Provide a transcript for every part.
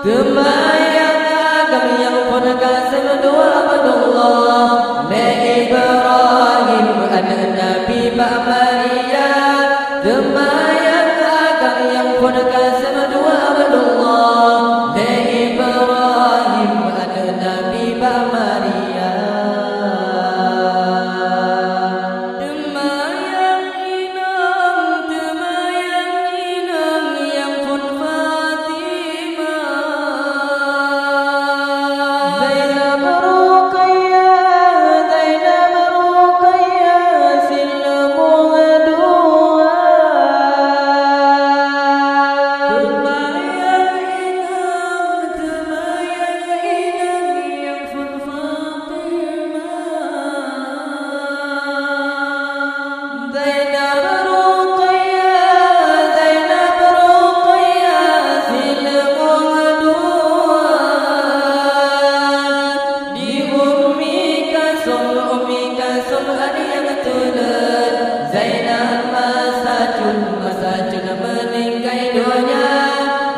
Kemayang agam yang pun kasih dua Abdullah Le Ibrahim anak Nabi Mbak Maria. Kemayang agam yang pun kasih dua Abdullah Le Ibrahim anak Nabi Mbak Maria. Zainab masajun meninggai dunia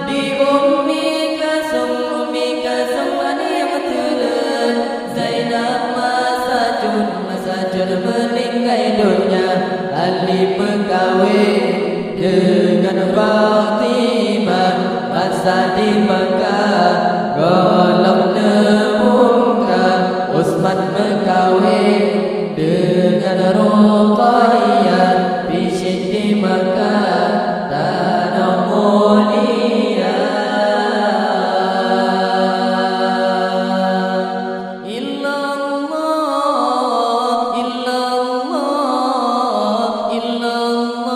di Ummi Kasum ani yang betul. Zainab masajun meninggai dunia. Ali berkahwin dengan Fatimah masa di Mekah golong nebungkah. Utsman berkahwin dengan Ruqayyah bisyid di Makkah tanah mulia. Illallah illallah illallah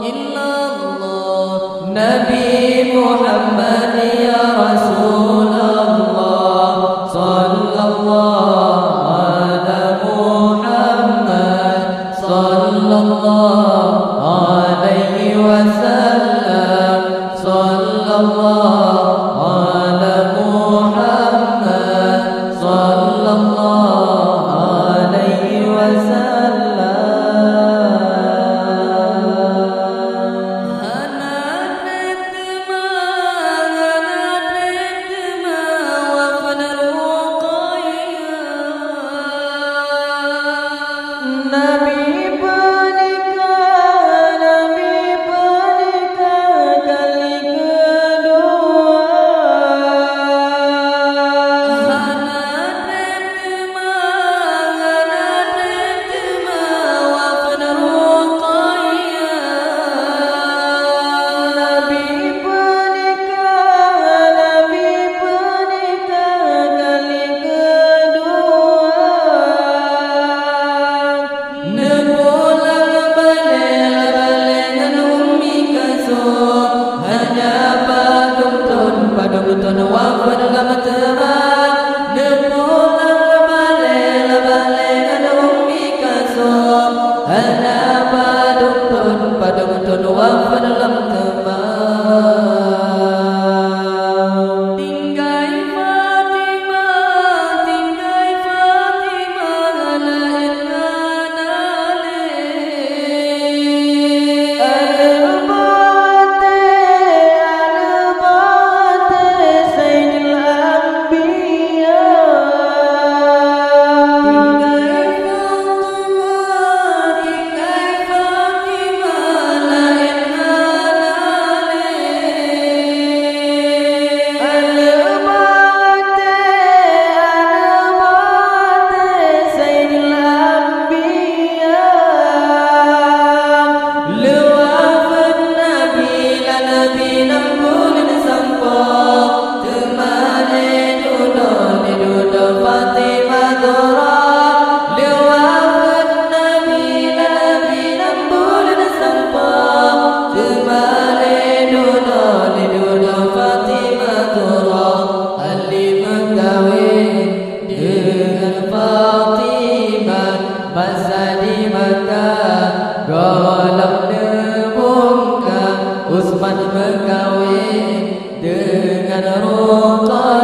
illallah Nabi Muhammad ya Rasulullah sallallahu alaihi wasallam. Sallallahu ala Muhammad sallallahu alaihi wasallam. Hanat letma wa Ruqayyah Nabi طه